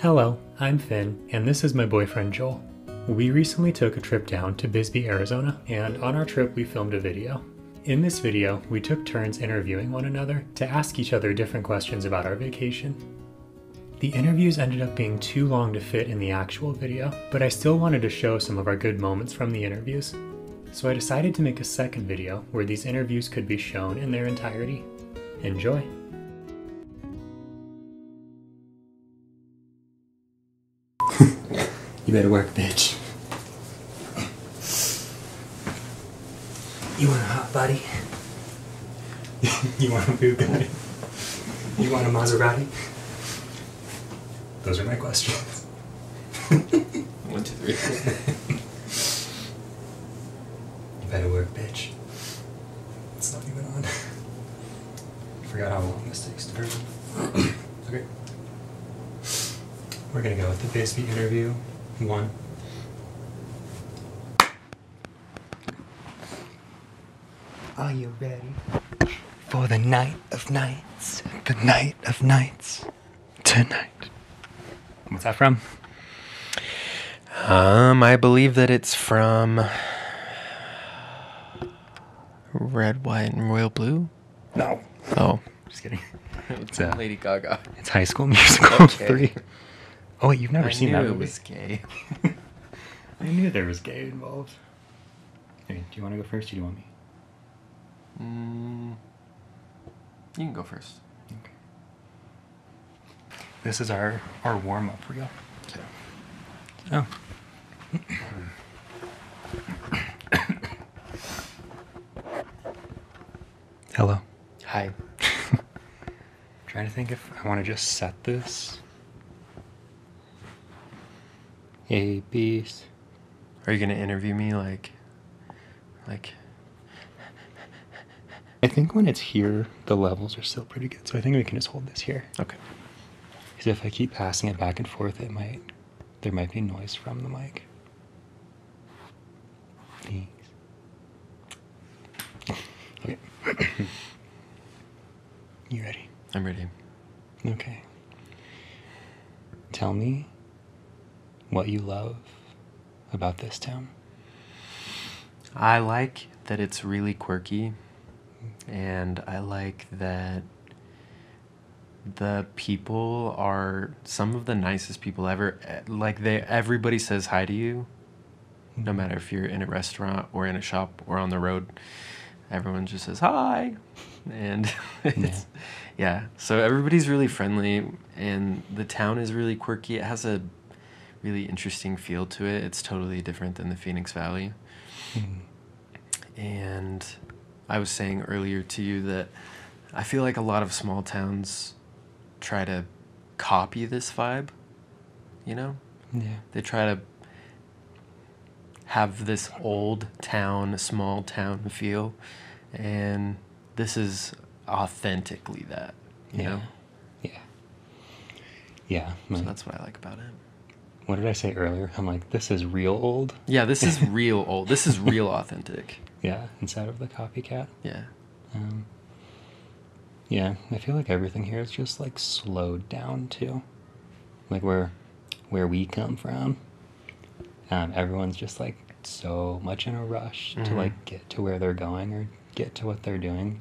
Hello, I'm Finn, and this is my boyfriend Joel. We recently took a trip down to Bisbee, Arizona, and on our trip we filmed a video. In this video, we took turns interviewing one another to ask each other different questions about our vacation. The interviews ended up being too long to fit in the actual video, but I still wanted to show some of our good moments from the interviews. So I decided to make a second video where these interviews could be shown in their entirety. Enjoy! You better work, bitch. You want a hot body? You want a Bugatti? You want a Maserati? Those are my questions. 1, 2, 3. You better work, bitch. It's not even on. I forgot how long this takes to turn. Okay. We're gonna go with the Bisbee interview 1. Are you ready for the night of nights? The night of nights tonight. What's that from? I believe that it's from Red, White, and Royal Blue. No. Oh, Just kidding. it's Lady Gaga. It's High School Musical Okay. 3. Oh wait, you've never seen that I knew movie. it was gay. I knew there was gay involved. Hey, do you want to go first or do you want me? You can go first. Okay. This is our warm-up reel. Okay. Oh. Hello. Hi. Trying to think if I want to just set this. A, B. Are you gonna interview me like? I think when it's here, the levels are still pretty good. So I think we can just hold this here. Okay. Because if I keep passing it back and forth, there might be noise from the mic. Thanks. Okay. You ready? I'm ready. Okay. Tell me what you love about this town. I like that it's really quirky, and I like that the people are some of the nicest people ever. Like everybody says hi to you, no matter if you're in a restaurant or in a shop or on the road. Everyone just says hi, and it's, yeah. So everybody's really friendly, and the town is really quirky. It has a really interesting feel to it. It's totally different than the Phoenix Valley. And I was saying earlier to you that I feel like a lot of small towns try to copy this vibe, you know? Yeah. They try to have this old town, small town feel, and this is authentically that, you know? Yeah. Yeah. So that's what I like about it. What did I say earlier? I'm like, this is real old. Yeah, this is real old. This is real authentic. Yeah, instead of the copycat. Yeah. Yeah, I feel like everything here is just like slowed down too. Like where we come from, everyone's just like so much in a rush to like get to where they're going or get to what they're doing.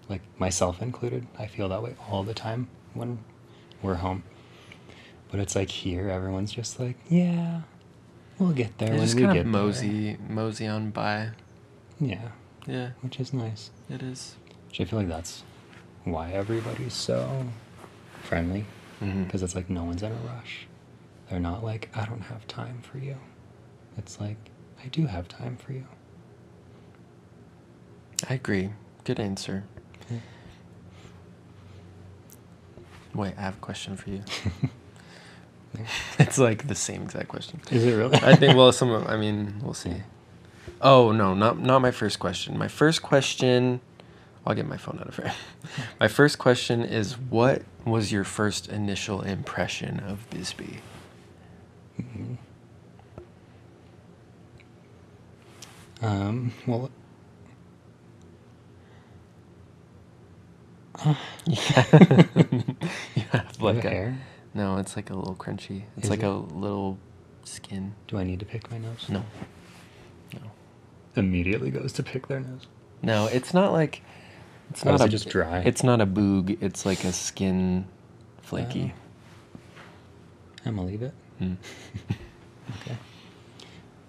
Like myself included, I feel that way all the time when we're home. But it's like here, everyone's just like, yeah, we'll get there They when just we kind get of there. mosey on by. Yeah, Yeah, which is nice. it is. Which I feel like that's why everybody's so friendly. Because it's like no one's in a rush. They're not like, I don't have time for you. It's like, I do have time for you. I agree. Good answer. Yeah. Wait, I have a question for you. It's like the same exact question. Is it really? I think, well, we'll see. Oh, no, not my first question. My first question, I'll get my phone out of frame. My first question is, what was your first initial impression of Bisbee? Well, You have like hair? No, it's like a little crunchy. It's Is like it? a little skin. Do I need to pick my nose? No. No. Immediately goes to pick their nose. No, it's not like... It's Oh, not is it just dry? It's not a boog. It's like a skin flaky. I'm gonna leave it. Mm. Okay.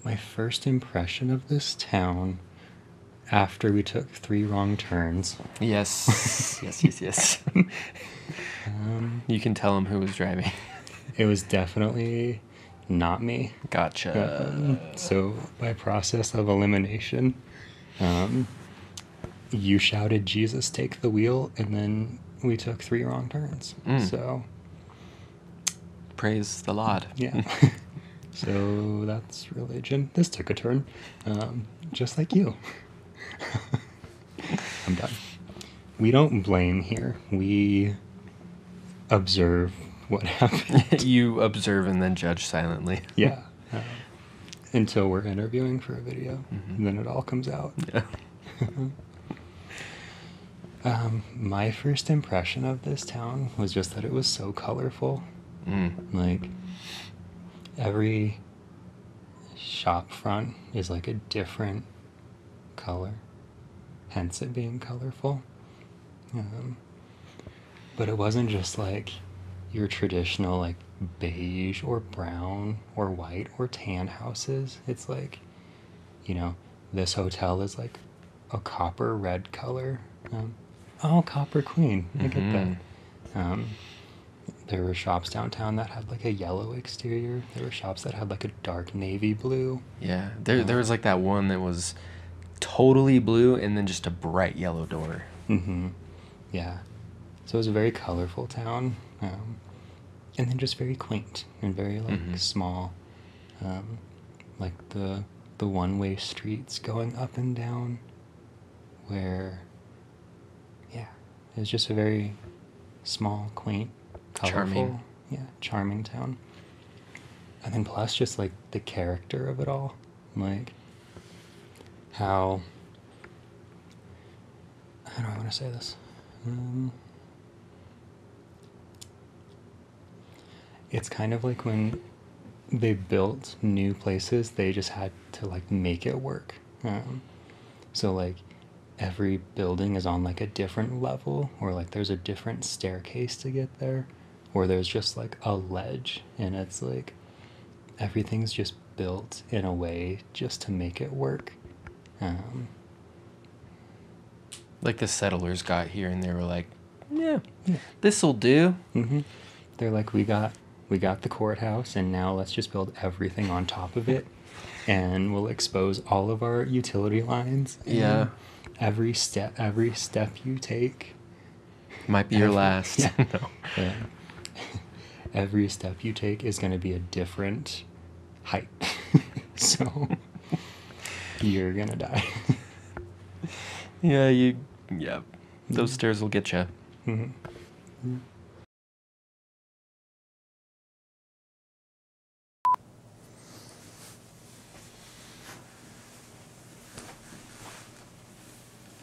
My first impression of this town after we took 3 wrong turns. Yes. yes. You can tell him who was driving. It was definitely not me. Gotcha. So by process of elimination, you shouted, "Jesus, take the wheel," and then we took 3 wrong turns. So Praise the Lord. yeah. So that's religion. This took a turn, just like you. I'm done. We don't blame here. We observe what happened. You observe and then judge silently. Yeah. Until we're interviewing for a video. And then it all comes out. Yeah. My first impression of this town was just that it was so colorful. Like, every shop front is like a different color, hence it being colorful. But it wasn't just like your traditional like beige or brown or white or tan houses. It's like, you know, this hotel is like a copper red color. Oh, Copper Queen. I get that. There were shops downtown that had like a yellow exterior. There were shops that had like a dark navy blue. Yeah, there was like that one that was totally blue and then just a bright yellow door. Yeah. So it was a very colorful town. And then just very quaint and very like small. Like the one-way streets going up and down where, yeah, it was just a very small, quaint, colorful, charming town. And then plus just like the character of it all, like how do I want to say this? It's kind of like when they built new places, they just had to like make it work. So like every building is on like a different level, or like there's a different staircase to get there, or there's just like a ledge, and it's like everything's just built in a way just to make it work. Like the settlers got here and they were like, yeah. This'll do. They're like, we got the courthouse, and now let's just build everything on top of it, and we'll expose all of our utility lines. Yeah. Every step you take Might be your last. Yeah. No. Yeah. Every step you take is going to be a different height. So you're going to die. Yeah, those stairs will get you.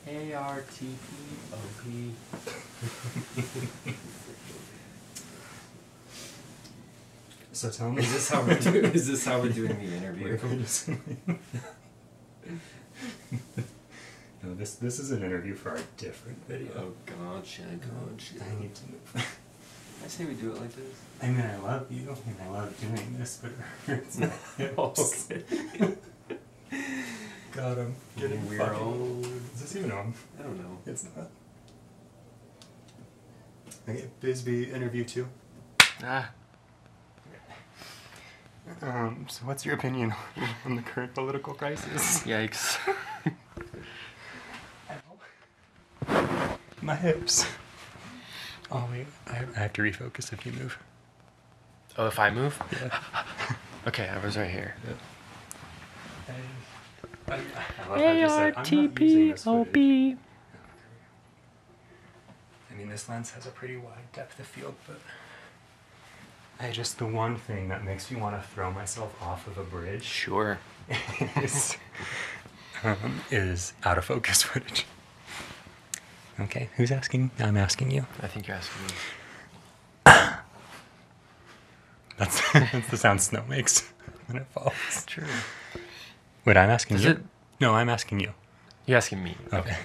ARTPOP. So tell me, Is this how we're doing? Is this how we're doing the interview? No, this is an interview for our different video. Oh, gotcha. I need to move. I say we do it like this. I mean, I love you, and I love doing this, but it hurts my hips. Okay. God, I'm getting We're fucking... old. Is this even on? I don't know. It's not. Okay, Bisbee interview 2. Ah. So what's your opinion on the current political crisis? Yikes. My hips. Oh wait, I have to refocus if you move. Oh, if I move? Yeah. Okay, I was right here. ARTPOP. I mean, this lens has a pretty wide depth of field, but the one thing that makes me want to throw myself off of a bridge Sure. is out of focus footage. Okay, who's asking? I'm asking you. I think you're asking me. That's the sound snow makes when it falls. True. Wait, I'm asking Does you? it? No, I'm asking you. You're asking me. Okay.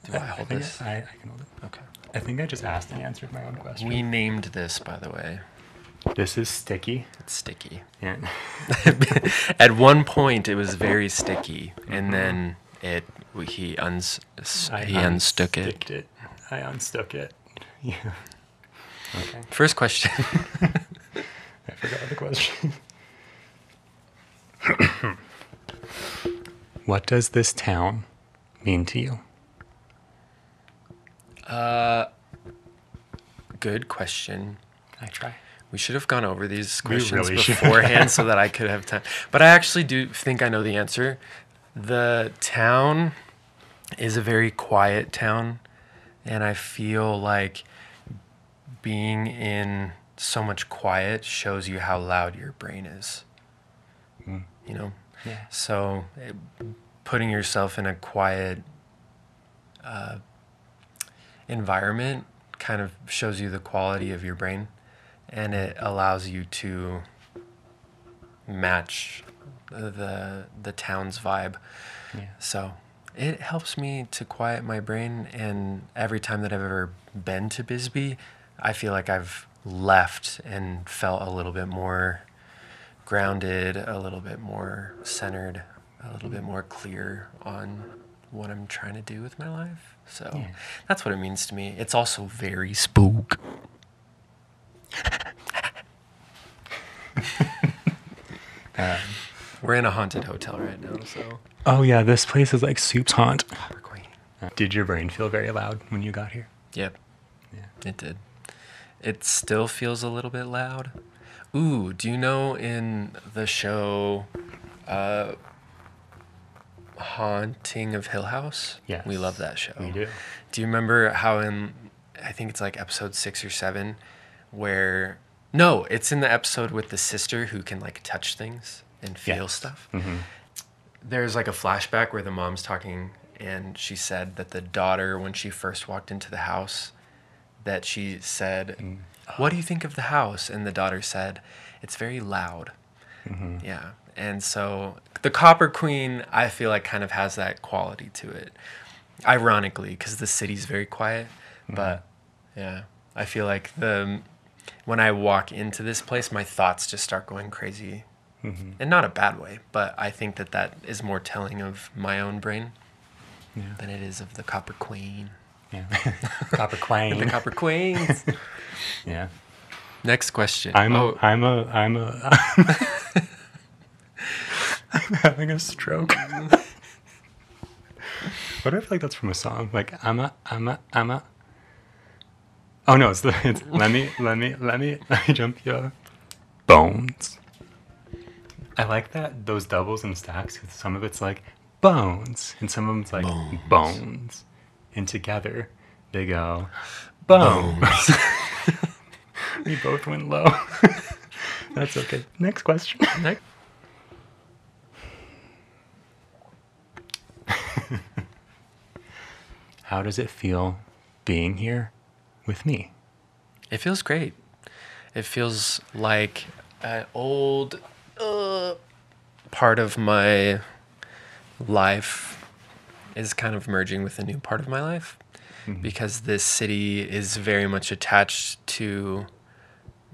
Do I hold think this? I can hold it. Okay. I think I just asked and answered my own question. We named this, by the way. This is sticky. It's sticky. Yeah. At one point, it was very sticky, and then he unstuck it. I unstuck it. Yeah. Okay. First question. I forgot the question. What does this town mean to you? Good question. I try. We should have gone over these We questions really should. beforehand so that I could have time. But I actually do think I know the answer. The town is a very quiet town, and I feel like being in so much quiet shows you how loud your brain is. Mm. You know? Yeah. So putting yourself in a quiet environment kind of shows you the quality of your brain, and it allows you to match the town's vibe. Yeah. So it helps me to quiet my brain, and every time that I've ever been to Bisbee, I feel like I've left and felt a little bit more grounded, a little bit more centered, a little bit more clear on what I'm trying to do with my life. So Yeah. that's what it means to me. It's also very spook. We're in a haunted hotel right now, so. Oh yeah, this place is like Soup's haunt. Copper Queen. Did your brain feel very loud when you got here? Yep, Yeah. it did. It still feels a little bit loud. Ooh, do you know in the show Haunting of Hill House? Yes. We love that show. We do. Do you remember how in, I think it's like episode 6 or 7, where, no, it's in the episode with the sister who can like touch things and feel Yes. stuff. Mm-hmm. There's like a flashback where the mom's talking, and she said that the daughter, when she first walked into the house, that she said, "What do you think of the house?" And the daughter said, "It's very loud." Mm-hmm. Yeah. And so the Copper Queen, I feel like kind of has that quality to it. Ironically, because the city's very quiet. But yeah, I feel like when I walk into this place, my thoughts just start going crazy. Mm-hmm. In not a bad way, but I think that is more telling of my own brain Yeah. than it is of the Copper Queen. Yeah. Copper Queen. The Copper Queens. Yeah. Next question. I'm I'm having a stroke. What if like that's from a song? Like I'm a. Oh no, it's let me jump your bones. I like that those doubles and stacks, because some of it's like bones and some of it's like bones. And together they go bones. We both went low. That's okay. Next question. Next. How does it feel being here with me? It feels great. It feels like an old part of my life is kind of merging with a new part of my life, because this city is very much attached to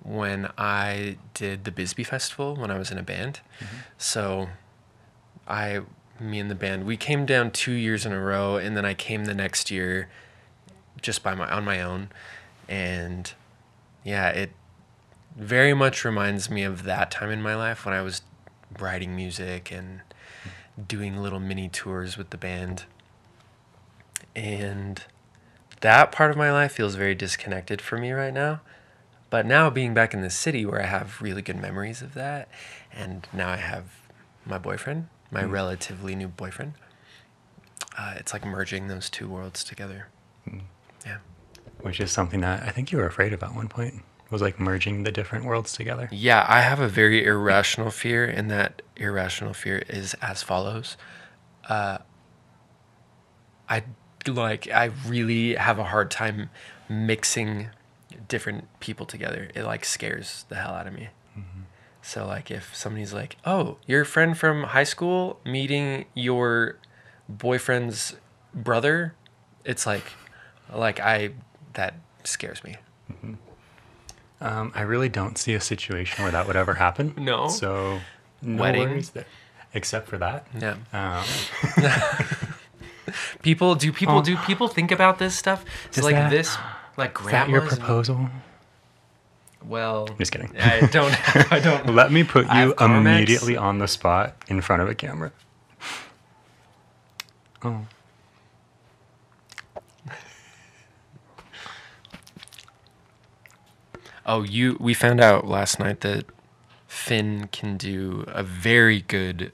when I did the Bisbee Festival when I was in a band. So me and the band, we came down 2 years in a row, and then I came the next year just on my own. And yeah, it very much reminds me of that time in my life when I was writing music and doing little mini tours with the band. And that part of my life feels very disconnected for me right now. But now being back in the city where I have really good memories of that, and now I have my boyfriend, my relatively new boyfriend, it's like merging those two worlds together. Yeah. Which is something that I think you were afraid of at one point, was like merging the different worlds together. Yeah, I have a very irrational fear, and that irrational fear is as follows. I really have a hard time mixing different people together. It like scares the hell out of me. So like if somebody's like, oh, your friend from high school meeting your boyfriend's brother, it's like that scares me. I really don't see a situation where that would ever happen. No? So no Wedding? worries there, except for that. Yeah. Um, Do people think about this stuff? Is So like that- this, like is that your grandmas. proposal? Well, Just kidding. I don't. Let me put I you have Carmex. immediately on the spot in front of a camera. Oh. Oh, we found out last night that Finn can do a very good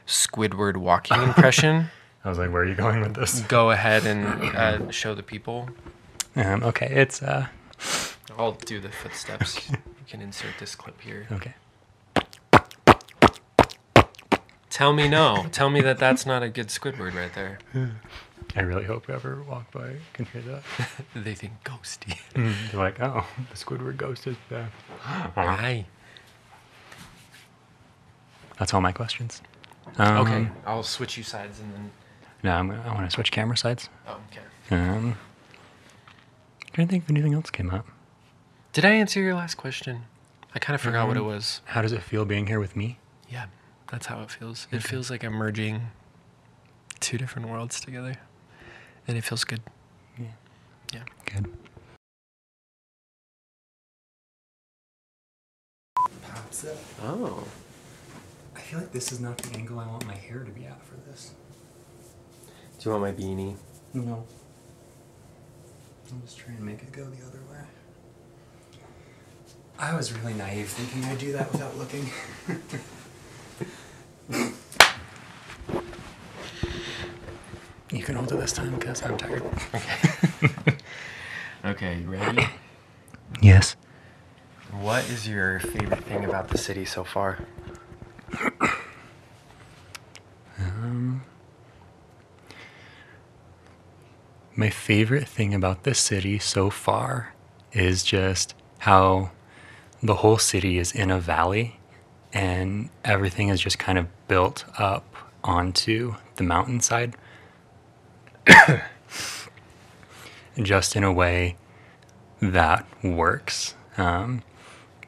Squidward walking impression. I was like, where are you going with this? Go ahead and show the people. Okay, it's I'll do the footsteps. You can insert this clip here. okay. Tell me no. Tell me that that's not a good Squidward right there. I really hope whoever walk by can hear that. They think ghosty. They're like, oh, the Squidward ghost is back. Hi. That's all my questions. Okay, I'll switch you sides and then. No, I want to switch camera sides. Oh, okay. Trying to think if anything else came up. Did I answer your last question? I kind of forgot what it was. How does it feel being here with me? Yeah, that's how it feels. It feels like I'm merging two different worlds together, and it feels good. Yeah. Good. Pops up. Oh. I feel like this is not the angle I want my hair to be at for this. Do you want my beanie? No. I'll just try and make it go the other way. I was really naive thinking I'd do that without looking. You can hold it this time because I'm tired. Okay, you ready? Yes. What is your favorite thing about the city so far? My favorite thing about this city so far is just how the whole city is in a valley and everything is just kind of built up onto the mountainside. Just in a way that works.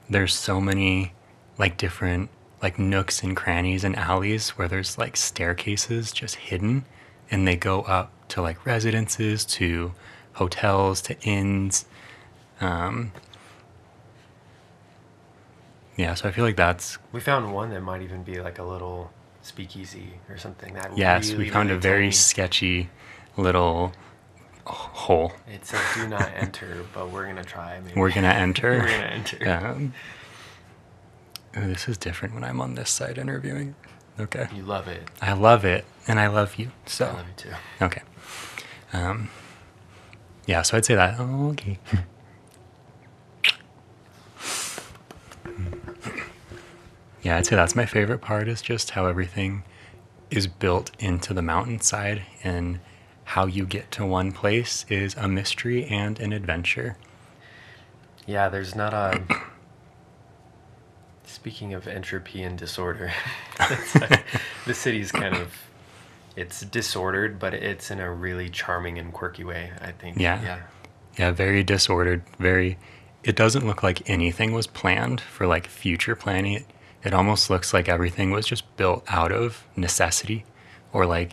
There's so many like different like nooks and crannies and alleys where there's like staircases just hidden and they go up to like residences, to hotels, to inns. Yeah, so I feel like that's... We found one that might even be like a little speakeasy or something. That Yes, really, we found really a very tiny. sketchy little hole. It says do not enter, but we're gonna try. Maybe. We're gonna enter. We're gonna enter. Oh, this is different when I'm on this side interviewing. Okay. You love it. I love it, and I love you. So. I love you too. Okay. Yeah, so I'd say that. Oh, okay. Yeah, I'd say that's my favorite part is just how everything is built into the mountainside and how you get to one place is a mystery and an adventure. Yeah, there's not a... Speaking of entropy and disorder, the city's kind of... It's disordered, but it's in a really charming and quirky way, I think. Yeah. Yeah, very disordered, very... It doesn't look like anything was planned for like future planning. It almost looks like everything was just built out of necessity or like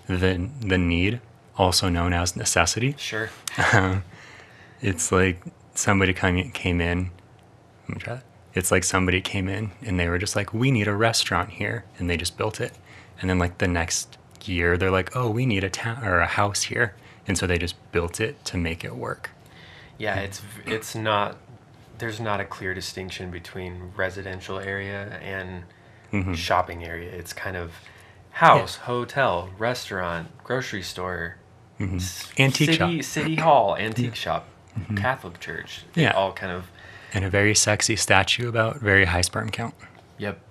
the need, also known as necessity. Sure. It's like somebody came in. Let me try that. It's like somebody came in and they were just like, we need a restaurant here. And they just built it. And then like the next year, they're like, oh, we need a town or a house here. And so they just built it to make it work. Yeah, it's not... There's not a clear distinction between residential area and shopping area. It's kind of house, hotel, restaurant, grocery store, Antique shop. City hall, antique shop, Catholic church. Yeah. All kind of... And a very sexy statue about very high sperm count. Yep.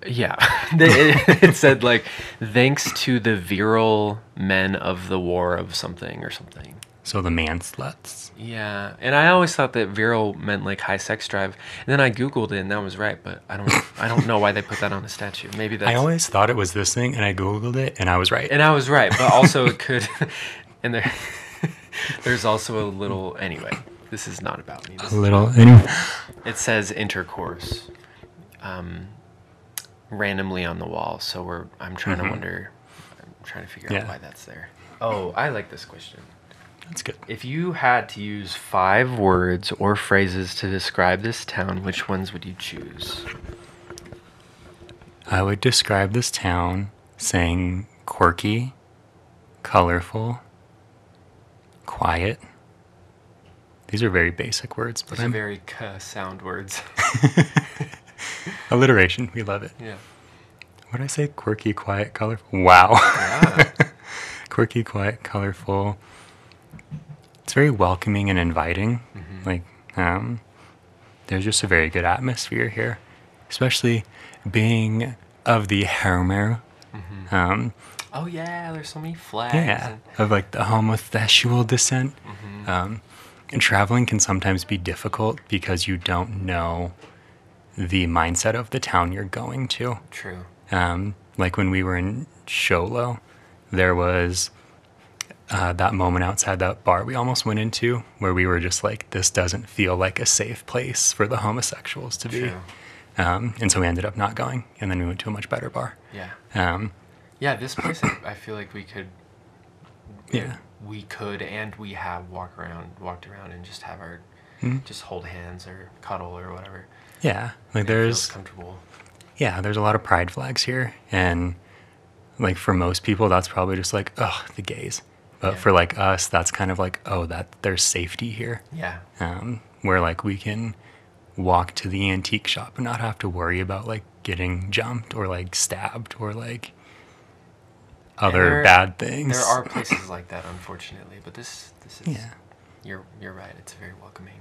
Yeah. It said like, thanks to the virile men of the war of something or something. So the man sluts. Yeah, and I always thought that virile meant like high sex drive, and then I googled it and that was right, but I don't know why they put that on the statue. Maybe that's. I always thought it was this thing, and I googled it, and I was right. And I was right, but also it could, and there's also a little. Anyway, this is not about me. Anyway. It says intercourse, randomly on the wall. So I'm trying to wonder. I'm trying to figure out why that's there. Oh, I like this question. That's good. If you had to use 5 words or phrases to describe this town, which ones would you choose? I would describe this town saying quirky, colorful, quiet. These are very basic words, but These are very sound words. Alliteration, we love it. Yeah. What did I say? Quirky, quiet, colorful. Wow. Yeah. Quirky, quiet, colorful. It's very welcoming and inviting. Like, there's just a very good atmosphere here, especially being of the Hermer. Oh yeah, there's so many flags. Yeah, of like the homosexual descent. And traveling can sometimes be difficult because you don't know the mindset of the town you're going to. True. Like when we were in Sholo, there was that moment outside that bar we almost went into where we were just like, this doesn't feel like a safe place for the homosexuals to be. True. And so we ended up not going, and then we went to a much better bar. Yeah. Yeah, this place, I feel like we could. Yeah. We could, and we have walked around and just have our, just hold hands or cuddle or whatever. Yeah, like It there's feels comfortable. Yeah, there's a lot of pride flags here, and like for most people, that's probably just like, oh, the gays. But for like us, that's kind of like, oh, that there's safety here. Yeah. Where like we can walk to the antique shop and not have to worry about like getting jumped or like stabbed or like other bad things. There are places like that, unfortunately, but this is. Yeah. You're right. It's very welcoming.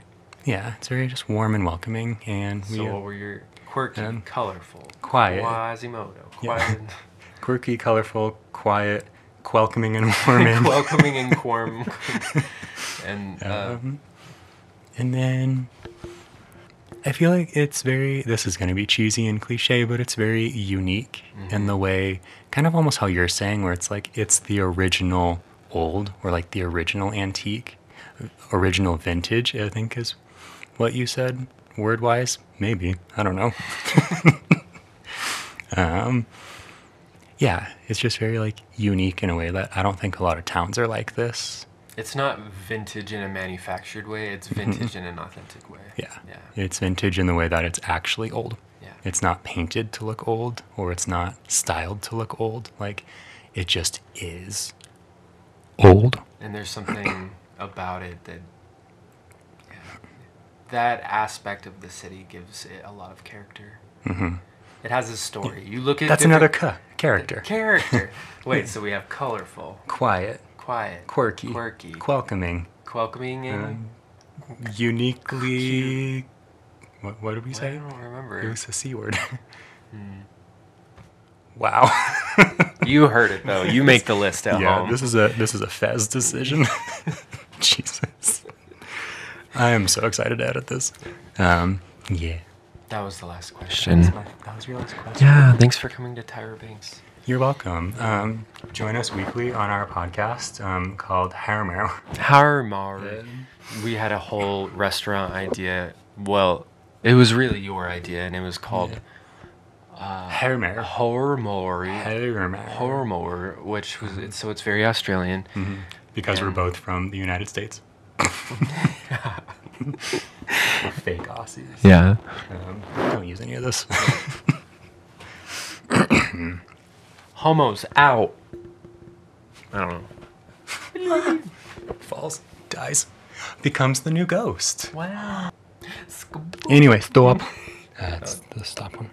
Yeah, it's very just warm and welcoming, and So what were your quirky, colorful, quiet, Quasimodo, quiet, quirky, colorful, quiet, welcoming and warming, welcoming and warm, and then I feel like it's very. This is going to be cheesy and cliche, but it's very unique in the way, kind of almost how you're saying, where it's like it's the original old or like the original antique, original vintage. I think is what you said word wise. Maybe, I don't know. Yeah, it's just very like unique in a way that I don't think a lot of towns are like this. It's not vintage in a manufactured way. It's vintage in an authentic way. Yeah. It's vintage in the way that it's actually old. Yeah. It's not painted to look old, or it's not styled to look old. Like, it just is old. And there's something about it that aspect of the city gives it a lot of character. It has a story. You look at that's another character. Character. Wait, so we have colorful, quiet, quirky, welcoming, and uniquely. What did we say? I don't remember. It was a C word. Wow. You heard it though. You make the list at home. Yeah, this is a Fez decision. Jesus. I am so excited to edit this. Yeah. That was the last question. That was your last question. Yeah, thanks for coming to Tyra Banks. You're welcome. Join us weekly on our podcast called Harmar. Harmar. We had a whole restaurant idea. Well, it was really your idea, and it was called Harmar. Hormor, which was so it's very Australian. Because we're both from the United States. Fake Aussies. Yeah. Don't use any of this. Homos out. I don't know. Falls, dies, becomes the new ghost. Wow. Anyway, stop. That's the stop one.